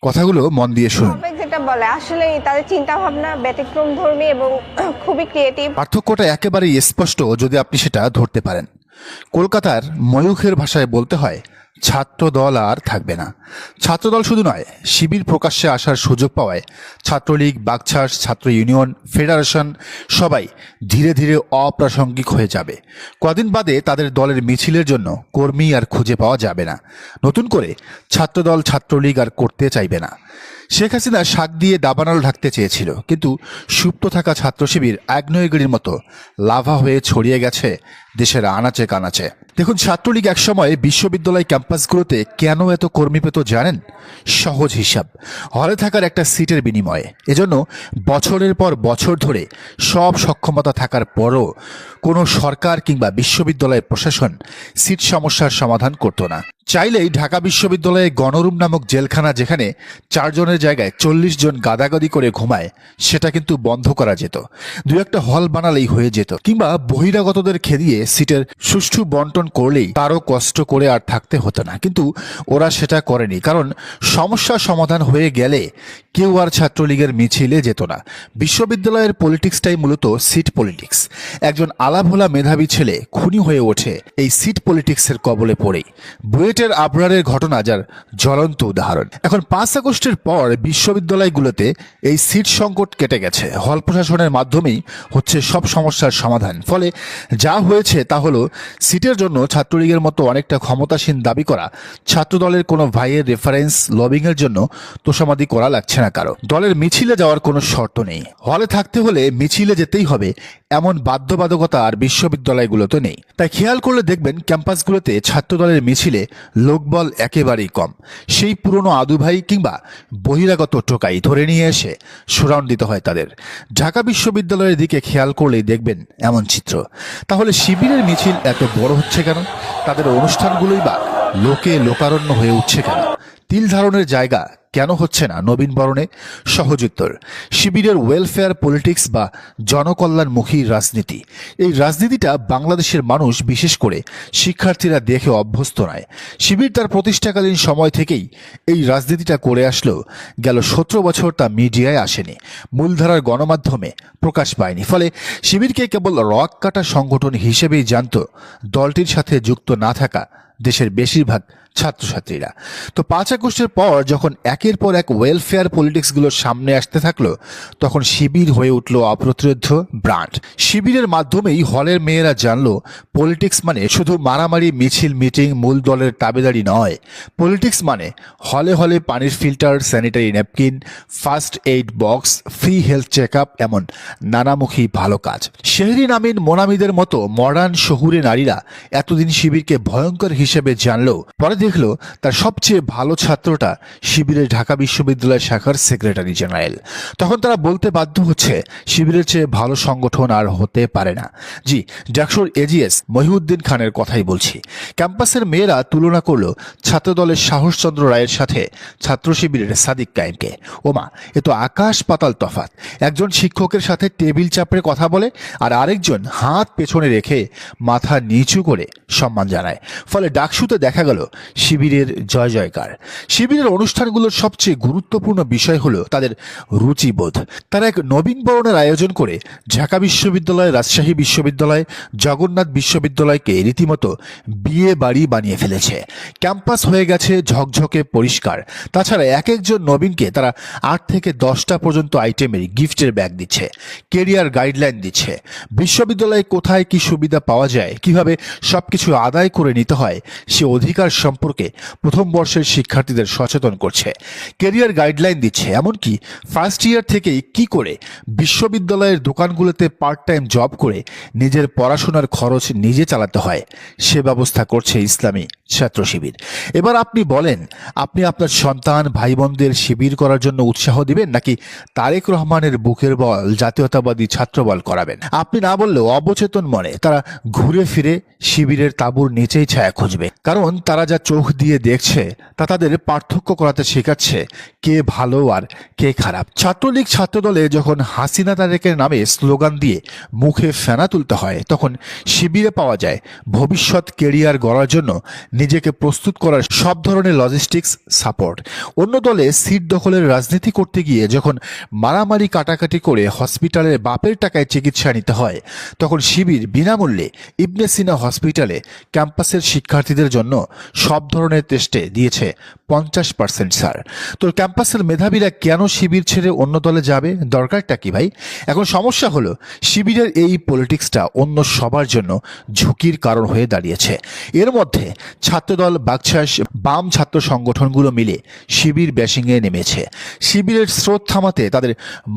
কথাগুলো মন দিয়ে শুনুন। যেটা বলে আসলে তাদের চিন্তা ভাবনা ব্যতিক্রমধর্মী এবং খুবই ক্রিয়েটিভ। পার্থক্যটা একেবারেই স্পষ্ট যদি আপনি সেটা ধরতে পারেন। কলকাতার ময়ূখের ভাষায় বলতে হয়, ছাত্রদল আর থাকবে না। ছাত্রদল শুধু নয়, শিবির প্রকাশ্যে আসার সুযোগ পাওয়ায় ছাত্রলীগ, বাকছাস, ছাত্র ইউনিয়ন, ফেডারেশন সবাই ধীরে ধীরে অপ্রাসঙ্গিক হয়ে যাবে। কদিন বাদে তাদের দলের মিছিলের জন্য কর্মী আর খুঁজে পাওয়া যাবে না। নতুন করে ছাত্রদল, ছাত্রলীগ আর করতে চাইবে না। শেখ হাসিনা শাক দিয়ে দাবানল ঢাকতে চেয়েছিল, কিন্তু সুপ্ত থাকা ছাত্র শিবির আগ্নেয়গিরির মতো লাভা হয়ে ছড়িয়ে গেছে দেশের আনাচে কানাচে। দেখুন, ছাত্রলীগ একসময় বিশ্ববিদ্যালয় ক্যাম্পাসগুলোতে কেন এত কর্মী পেত জানেন? সহজ হিসাব, হলে থাকার একটা সিটের বিনিময়ে। এজন্য বছরের পর বছর ধরে সব সক্ষমতা থাকার পরও কোনো সরকার কিংবা বিশ্ববিদ্যালয়ের প্রশাসন সিট সমস্যার সমাধান করত না। চাইলেই ঢাকা বিশ্ববিদ্যালয়ে গণরুম নামক জেলখানা, যেখানে 4 জনের জায়গায় 40 জন গাদাগাদি করে ঘুমায়, সেটা কিন্তু বন্ধ করা যেত। দু একটা হল বানালেই হয়ে যেত, কিংবা বহিরাগতদের খেদিয়ে সিটের সুষ্ঠু বন্টন করলেই তারও কষ্ট করে আর থাকতে হতো না। কিন্তু ওরা সেটা করেনি, কারণ সমস্যা সমাধান হয়ে গেলে কেউ আর ছাত্রলীগের মিছিলে যেত না। বিশ্ববিদ্যালয়ের পলিটিক্সটাই মূলত সিট পলিটিক্স। একজন আলাভোলা মেধাবী ছেলে খুনি হয়ে ওঠে এই সিট পলিটিক্সের কবলে পড়েই। বুয়েটের আবরারের ঘটনা যার জ্বলন্ত উদাহরণ। এখন 5 আগস্টের পর বিশ্ববিদ্যালয়গুলোতে এই সিট সংকট কেটে গেছে। হল প্রশাসনের মাধ্যমেই হচ্ছে সব সমস্যার সমাধান। ফলে যা হয়েছে তা হলো, সিটের জন্য ছাত্রলীগের মতো অনেকটা ক্ষমতাসীন দাবি করা ছাত্রদলের কোনো ভাইয়ের রেফারেন্স লবিংয়ের জন্য তোষামদি করা লাগছে না কারো। দলের মিছিলে যাওয়ার কোনো শর্ত নেই। হলে থাকতে হলে মিছিলে যেতেই হবে, এমন বাধ্যবাধকতা আর বিশ্ববিদ্যালয়গুলোতে নেই। তাই খেয়াল করলে দেখবেন, ক্যাম্পাসগুলোতে ছাত্রদলের মিছিলে লোকবল একেবারেই কম। সেই পুরনো আদুভাই কিংবা বহিরাগত টোকাই ধরে নিয়ে এসে সুরাউন্ড দিতে হয় তাদের। ঢাকা বিশ্ববিদ্যালয়ের দিকে খেয়াল করলেই দেখবেন এমন চিত্র। তাহলে শিবিরের মিছিল এত বড় হচ্ছে কেন? তাদের অনুষ্ঠানগুলোই বা লোকে লোকারণ্য হয়ে উঠছে কেন? তিল ধারণের জায়গা কেন হচ্ছে না নবীন বরণে? সহজ উত্তর, শিবিরের ওয়েলফেয়ার পলিটিক্স বা জনকল্যাণমুখী রাজনীতি। এই রাজনীতিটা বাংলাদেশের মানুষ, বিশেষ করে শিক্ষার্থীরা দেখে অভ্যস্ত নয়। শিবির তার প্রতিষ্ঠাকালীন সময় থেকেই এই রাজনীতিটা করে আসলো। গেল 17 বছর তা মিডিয়ায় আসেনি, মূলধারার গণমাধ্যমে প্রকাশ পায়নি। ফলে শিবিরকে কেবল রক কাটা সংগঠন হিসেবেই জানত দলটির সাথে যুক্ত না থাকা দেশের বেশিরভাগ ছাত্রছাত্রীরা। তো 5 আগস্টের পর যখন একের পর এক ওয়েলফেয়ার পলিটিক্সগুলো সামনে আসতে থাকলো, তখন শিবির হয়ে উঠল অপ্রতিরোধ্য ব্র্যান্ড। শিবিরের মাধ্যমেই হলের মেয়েরা জানলো, পলিটিক্স মানে শুধু মারামারি, মিছিল, মিটিং, মূল দলের তাবেদারি নয়। পলিটিক্স মানে হলে হলে পানির filter, sanitary napkin, first aid box, free health check up, এমন নানামুখী ভালো কাজ। শেহরিন আমিন, মোনামিদের মতো মডার্ন শহুরে নারীরা এতদিন শিবিরকে ভয়ঙ্কর হিসেবে জানলেও পরে দেখলো তার সবচেয়ে ভালো ছাত্রটা শিবিরের ঢাকা বিশ্ববিদ্যালয় শাখার সেক্রেটারি জেনারেল। তখন তারা বলতে বাধ্য হচ্ছে, শিবিরের চেয়ে ভালো সংগঠন আর হতে পারে না। জি, ডাকসুর এজিএস মহিউদ্দিন খানের কথাই বলছি। ক্যাম্পাসের মেয়েরা তুলনা করলো ছাত্রদলের সাহসচন্দ্র রায়ের সাথে ছাত্র শিবিরের সাদিক কায়েমকে। ওমা, এ তো আকাশ পাতাল তফাৎ। একজন শিক্ষকের সাথে টেবিল চাপড়ে কথা বলে, আর আরেকজন হাত পেছনে রেখে মাথা নিচু করে সম্মান জানায়। ফলে ডাকসুতে দেখা গেল শিবিরের জয় জয়কার। শিবিরের অনুষ্ঠানগুলোর সবচেয়ে গুরুত্বপূর্ণ বিষয় হলো তাদের রুচিবোধ। তারা এক নবীন বরণের আয়োজন করে ঢাকা বিশ্ববিদ্যালয়, রাজশাহী বিশ্ববিদ্যালয়, জগন্নাথ বিশ্ববিদ্যালয়কে রীতিমতো বিয়ে বাড়ি বানিয়ে ফেলেছে। ক্যাম্পাস হয়ে গেছে ঝকঝকে পরিষ্কার। তাছাড়া এক একজন নবীনকে তারা 8 থেকে 10টা পর্যন্ত আইটেমের গিফটের ব্যাগ দিচ্ছে, কেরিয়ার গাইডলাইন দিচ্ছে, বিশ্ববিদ্যালয়ে কোথায় কি সুবিধা পাওয়া যায়, কিভাবে সবকিছু আদায় করে নিতে হয় সে অধিকার সম্পর্কে প্রথম বর্ষের শিক্ষার্থীদের সচেতন করছে, কেরিয়ার গাইডলাইন দিচ্ছে। এমনকি ফার্স্ট ইয়ার থেকেই কি করে বিশ্ববিদ্যালয়ের দোকানগুলোতে পার্ট টাইম জব করে নিজের পড়াশোনার খরচ নিজে চালাতে হয় সে ব্যবস্থা করছে ইসলামী ছাত্র শিবির। এবার আপনি বলেন, আপনি আপনার সন্তান ভাই বোনদের শিবির করার জন্য উৎসাহ দিবেন, নাকি তারেক রহমানের বুকের বল জাতীয়তাবাদী ছাত্রবল করাবেন? আপনি না বললেও অবচেতন মনে তারা ঘুরে ফিরে শিবিরের তাঁবুর নিচেই ছায়া খুঁজবে। কারণ তারা যা চোখ দিয়ে দেখছে তা তাদের পার্থক্য করাতে শেখাচ্ছে কে ভালো আর কে খারাপ। ছাত্রলীগ ছাত্রদলে যখন হাসিনা তারেকের নামে স্লোগান দিয়ে মুখে ফেনা তুলতে হয়, তখন শিবিরে পাওয়া যায় ভবিষ্যৎ কেরিয়ার গড়ার জন্য নিজেকে প্রস্তুত করার সব ধরনের লজিস্টিক্স সাপোর্ট। অন্য দলে সিট দখলের রাজনীতি করতে গিয়ে যখন মারামারি কাটাকাটি করে হসপিটালের বাপের টাকায় চিকিৎসা নিতে হয়, তখন শিবির বিনামূল্যে ইবনে সিনা হসপিটালে ক্যাম্পাসের শিক্ষার্থীদের জন্য সব ধরনের টেস্টে দিয়েছে 50% ছাড়। তো ক্যাম্পাসের মেধাবীরা কেন শিবির ছেড়ে অন্য দলে যাবে, দরকারটা কি ভাই? এখন সমস্যা হলো শিবিরের এই পলিটিক্সটা অন্য সবার জন্য ঝুঁকির কারণ হয়ে দাঁড়িয়েছে। এর মধ্যে ছাত্রদল, বাকশাস, বাম ছাত্র সংগঠনগুলো মিলে শিবির ব্যাশিংয়ে নেমেছে। শিবিরের স্রোত থামাতে তাদের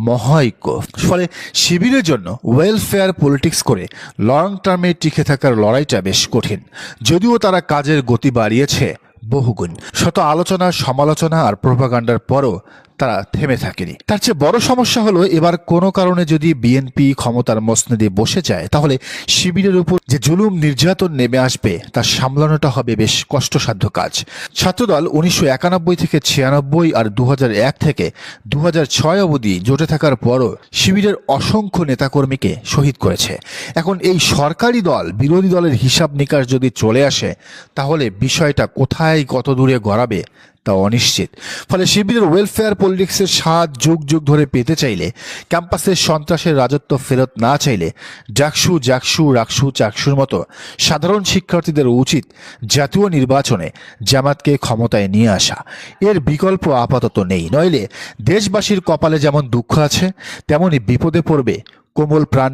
মহাঐক্য। ফলে শিবিরের জন্য ওয়েলফেয়ার পলিটিক্স করে লং টার্মে টিকে থাকার লড়াইটা বেশ কঠিন, যদিও তারা কাজের গতি বাড়িয়েছে বহুগুণ। শত আলোচনা, সমালোচনা আর প্রোপাগান্ডার পরও তারা থেমে থাকেনি। তার চেয়ে বড় সমস্যা হলো, এবার কোনো কারণে যদি বিএনপি ক্ষমতার মসনদে বসে যায়, তাহলে শিবিরের উপর যে জুলুম নির্যাতন নেমে আসবে তা সামলানোটা হবে বেশ কষ্টসাধ্য কাজ। ছাত্রদল 1991 থেকে 96 আর 2001 থেকে 2006 অবধি জোটে থাকার পরও শিবিরের অসংখ্য নেতাকর্মীকে শহীদ করেছে। এখন এই সরকারি দল বিরোধী দলের হিসাব নিকাশ যদি চলে আসে, তাহলে বিষয়টা কোথায় কত দূরে গড়াবে তা অনিশ্চিত। ফলে শিবিরের ওয়েলফেয়ার পলিটিক্সের স্বাদ যুগ যুগ ধরে পেতে চাইলে, ক্যাম্পাসের সন্ত্রাসের রাজত্ব ফেরত না চাইলে, ডাকসু, জাকসু, রাকসু, চাকসুর মতো সাধারণ শিক্ষার্থীদের উচিত জাতীয় নির্বাচনে জামাতকে ক্ষমতায় নিয়ে আসা। এর বিকল্প আপাতত নেই। নইলে দেশবাসীর কপালে যেমন দুঃখ আছে, তেমনই বিপদে পড়বে কোমল প্রাণ